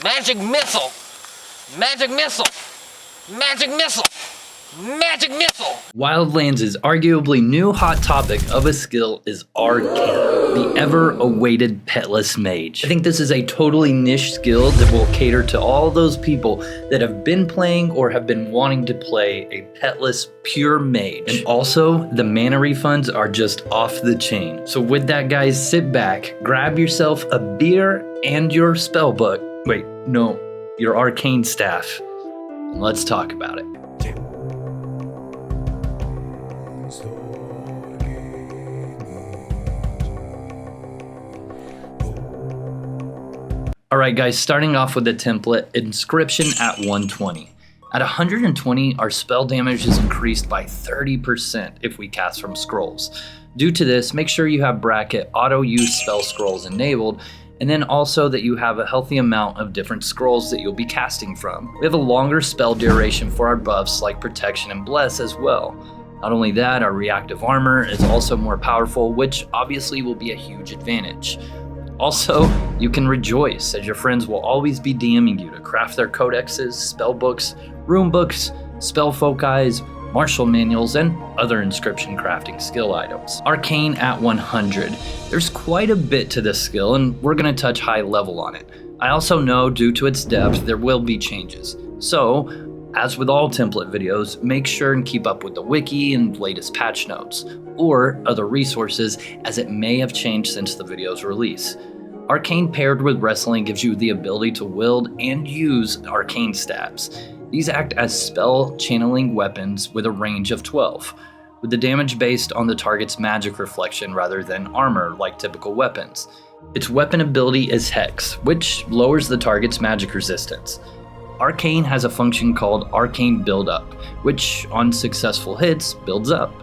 Magic missile! Magic missile! Magic missile! Magic missile! Wildlands' arguably new hot topic of a skill is Arcane, the ever-awaited petless mage. I think this is a totally niche skill that will cater to all those people that have been playing or have been wanting to play a petless pure mage. And also, the mana refunds are just off the chain. So with that, guys, sit back, grab yourself a beer and your spellbook. Wait, no, your arcane staff. And let's talk about it. Alright guys, starting off with the template, Inscription at 120. At 120, our spell damage is increased by 30% if we cast from scrolls. Due to this, make sure you have bracket auto use spell scrolls enabled, and then also that you have a healthy amount of different scrolls that you'll be casting from. We have a longer spell duration for our buffs like Protection and Bless as well. Not only that, our reactive armor is also more powerful, which obviously will be a huge advantage. Also, you can rejoice, as your friends will always be DMing you to craft their codexes, spell books, rune books, spell focais, martial manuals, and other inscription crafting skill items. Arcane at 100. There's quite a bit to this skill, and we're going to touch high level on it. I also know, due to its depth, there will be changes. So, as with all template videos, make sure and keep up with the wiki and latest patch notes, or other resources, as it may have changed since the video's release. Arcane paired with wrestling gives you the ability to wield and use arcane stabs. These act as spell channeling weapons with a range of 12, with the damage based on the target's magic reflection rather than armor like typical weapons. Its weapon ability is Hex, which lowers the target's magic resistance. Arcane has a function called Arcane Buildup, which on successful hits builds up.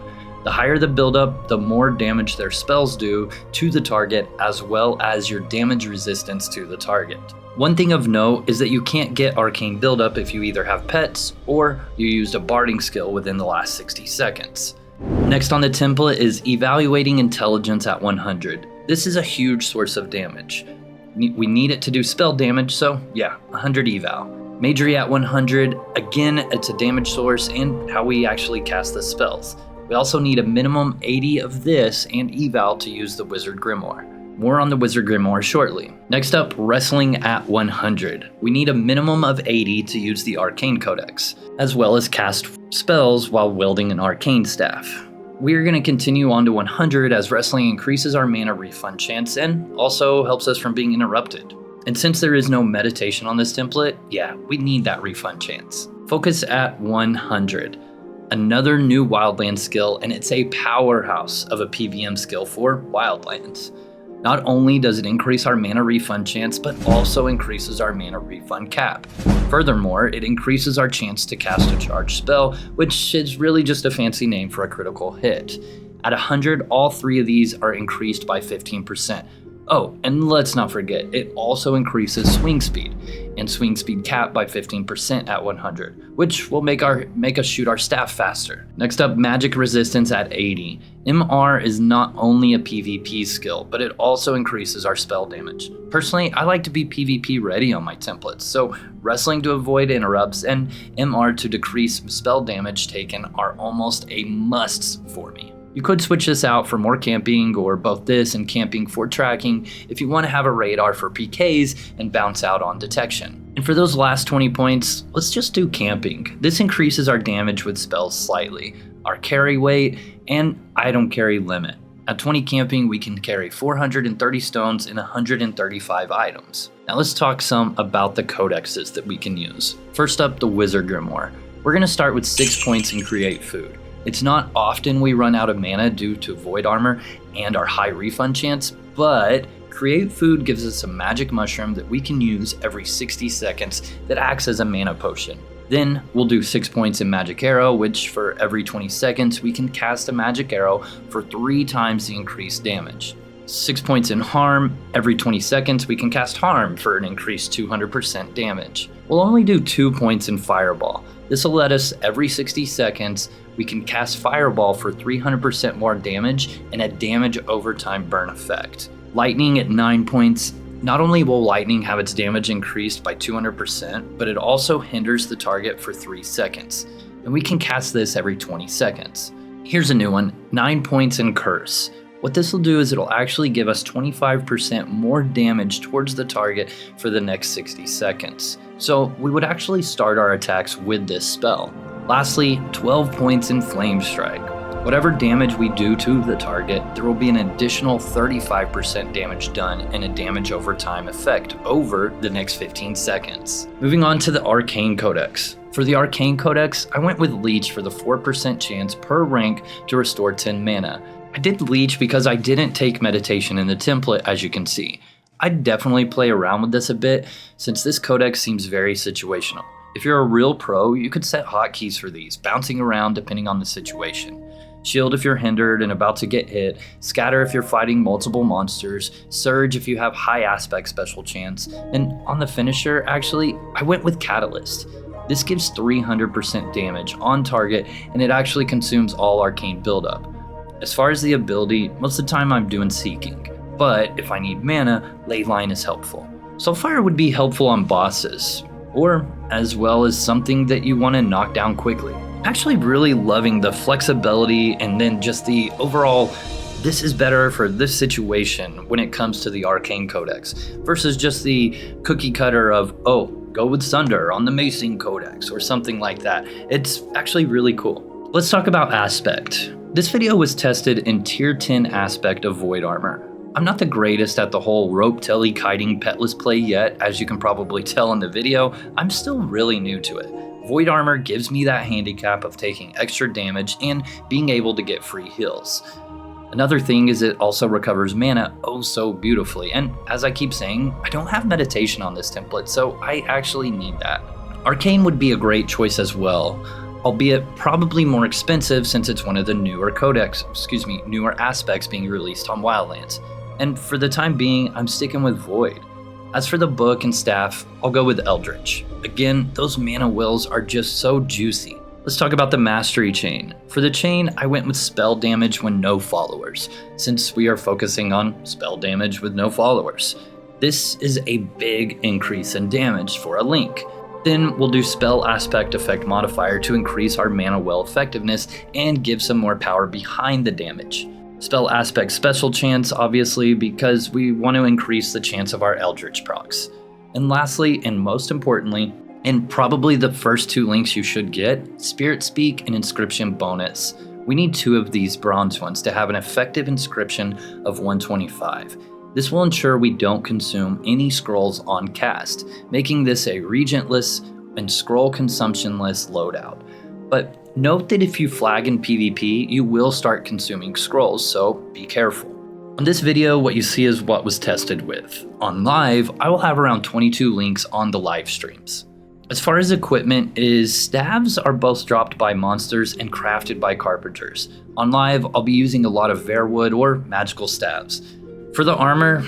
The higher the buildup, the more damage their spells do to the target, as well as your damage resistance to the target. One thing of note is that you can't get Arcane Buildup if you either have pets or you used a barding skill within the last 60 seconds. Next on the template is Evaluating Intelligence at 100. This is a huge source of damage. We need it to do spell damage, so yeah, 100 eval. Magery at 100, again, it's a damage source and how we actually cast the spells. We also need a minimum 80 of this and eval to use the Wizard Grimoire. More on the Wizard Grimoire shortly. Next up, Wrestling at 100. We need a minimum of 80 to use the Arcane Codex, as well as cast spells while wielding an Arcane Staff. We're going to continue on to 100 as Wrestling increases our mana refund chance and also helps us from being interrupted. And since there is no meditation on this template, yeah, we need that refund chance. Focus at 100. Another new Wildlands skill, and it's a powerhouse of a PVM skill for Wildlands. Not only does it increase our mana refund chance, but also increases our mana refund cap. Furthermore, it increases our chance to cast a charged spell, which is really just a fancy name for a critical hit. At 100, all three of these are increased by 15%. Oh, and let's not forget, it also increases swing speed, and swing speed cap by 15% at 100, which will make us shoot our staff faster. Next up, magic resistance at 80. MR is not only a PvP skill, but it also increases our spell damage. Personally, I like to be PvP ready on my templates, so wrestling to avoid interrupts and MR to decrease spell damage taken are almost a must for me. You could switch this out for more camping, or both this and camping for tracking if you want to have a radar for PKs and bounce out on detection. And for those last 20 points, let's just do camping. This increases our damage with spells slightly, our carry weight, and item carry limit. At 20 camping, we can carry 430 stones and 135 items. Now let's talk some about the codexes that we can use. First up, the Wizard Grimoire. We're going to start with 6 points and create food. It's not often we run out of mana due to void armor and our high refund chance, but create food gives us a magic mushroom that we can use every 60 seconds that acts as a mana potion. Then we'll do 6 points in magic arrow, which for every 20 seconds we can cast a magic arrow for 3 times the increased damage. 6 points in harm, every 20 seconds we can cast harm for an increased 200% damage. We'll only do 2 points in fireball. This will let us every 60 seconds we can cast Fireball for 300% more damage and a damage over time burn effect. Lightning at 9 points, Not only will lightning have its damage increased by 200%, but it also hinders the target for 3 seconds, and we can cast this every 20 seconds. Here's a new one, 9 points in Curse. What this will do is it'll actually give us 25% more damage towards the target for the next 60 seconds. So we would actually start our attacks with this spell. Lastly, 12 points in Flame Strike. Whatever damage we do to the target, there will be an additional 35% damage done and a damage over time effect over the next 15 seconds. Moving on to the Arcane Codex. For the Arcane Codex, I went with Leech for the 4% chance per rank to restore 10 mana. I did Leech because I didn't take Meditation in the template, as you can see. I'd definitely play around with this a bit since this codex seems very situational. If you're a real pro, you could set hotkeys for these, bouncing around depending on the situation. Shield if you're hindered and about to get hit, Scatter if you're fighting multiple monsters, Surge if you have high aspect special chance, and on the finisher, actually, I went with Catalyst. This gives 300% damage on target and it actually consumes all arcane buildup. As far as the ability, most of the time I'm doing Seeking, but if I need mana, Leyline is helpful. Soulfire would be helpful on bosses, or as well as something that you want to knock down quickly. Actually really loving the flexibility and then just the overall, this is better for this situation when it comes to the Arcane Codex versus just the cookie cutter of, oh, go with Sunder on the Macing Codex or something like that. It's actually really cool. Let's talk about aspect. This video was tested in tier 10 aspect of Void Armor. I'm not the greatest at the whole rope telly kiting petless play yet, as you can probably tell in the video. I'm still really new to it. Void Armor gives me that handicap of taking extra damage and being able to get free heals. Another thing is it also recovers mana oh so beautifully, and as I keep saying, I don't have Meditation on this template, so I actually need that. Arcane would be a great choice as well, albeit probably more expensive since it's one of the newer newer aspects being released on Wildlands. And for the time being, I'm sticking with Void. As for the book and staff, I'll go with Eldritch. Again, those mana wells are just so juicy. Let's talk about the Mastery Chain. For the chain, I went with spell damage when no followers, since we are focusing on spell damage with no followers. This is a big increase in damage for a link. Then we'll do spell aspect effect modifier to increase our mana well effectiveness and give some more power behind the damage. Spell aspect special chance, obviously, because we want to increase the chance of our Eldritch procs. And lastly, and most importantly, and probably the first 2 links you should get, Spirit Speak and Inscription bonus. We need 2 of these bronze ones to have an effective inscription of 125. This will ensure we don't consume any scrolls on cast, making this a regentless and scroll consumptionless loadout. But note that if you flag in PvP, you will start consuming scrolls, so be careful. On this video, what you see is what was tested with. On live, I will have around 22 links on the live streams. As far as equipment staves are both dropped by monsters and crafted by carpenters. On live, I'll be using a lot of Vairwood or magical staves. For the armor,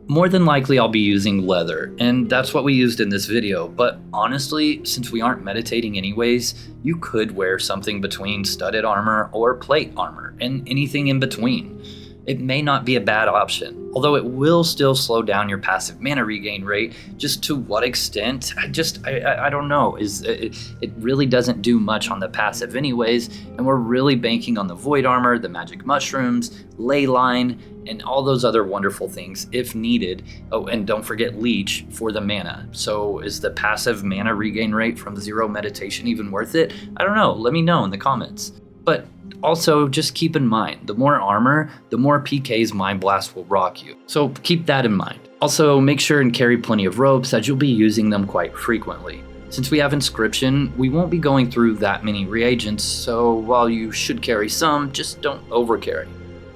more than likely I'll be using leather, and that's what we used in this video, but honestly, since we aren't meditating anyways, you could wear something between studded armor or plate armor, and anything in between. It may not be a bad option, although it will still slow down your passive mana regain rate. Just to what extent? I don't know. It really doesn't do much on the passive anyways, and we're really banking on the Void Armor, the Magic Mushrooms, Leyline, and all those other wonderful things if needed. Oh, and don't forget Leech for the mana. So is the passive mana regain rate from 0 meditation even worth it? I don't know. Let me know in the comments. But also, just keep in mind, the more armor, the more PK's Mind Blast will rock you. So keep that in mind. Also, make sure and carry plenty of ropes as you'll be using them quite frequently. Since we have Inscription, we won't be going through that many reagents, so while you should carry some, just don't overcarry.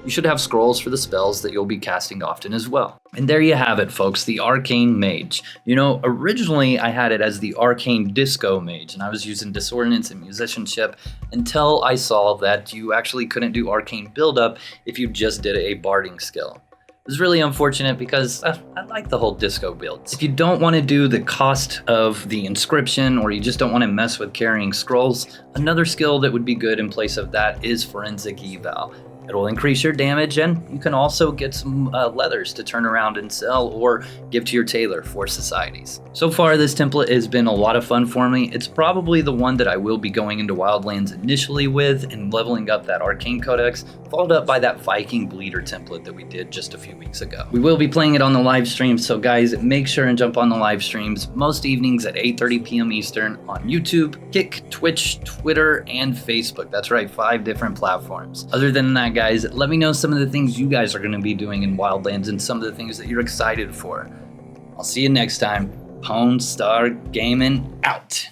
You should have scrolls for the spells that you'll be casting often as well. And there you have it, folks, the Arcane Mage. You know, originally I had it as the Arcane Disco Mage, and I was using Dissonance and Musicianship until I saw that you actually couldn't do Arcane buildup if you just did a barding skill. It was really unfortunate because I like the whole disco builds. If you don't want to do the cost of the Inscription, or you just don't want to mess with carrying scrolls, another skill that would be good in place of that is Forensic Eval. It'll increase your damage, and you can also get some leathers to turn around and sell or give to your tailor for societies. So far, this template has been a lot of fun for me. It's probably the one that I will be going into Wildlands initially with and leveling up that Arcane Codex, followed up by that Viking Bleeder template that we did just a few weeks ago. We will be playing it on the live stream, so guys, make sure and jump on the live streams most evenings at 8:30 p.m. Eastern on YouTube, Kick, Twitch, Twitter, and Facebook. That's right, 5 different platforms. Other than that, guys, let me know some of the things you guys are going to be doing in Wildlands and some of the things that you're excited for. I'll see you next time. Pwn Star Gaming out.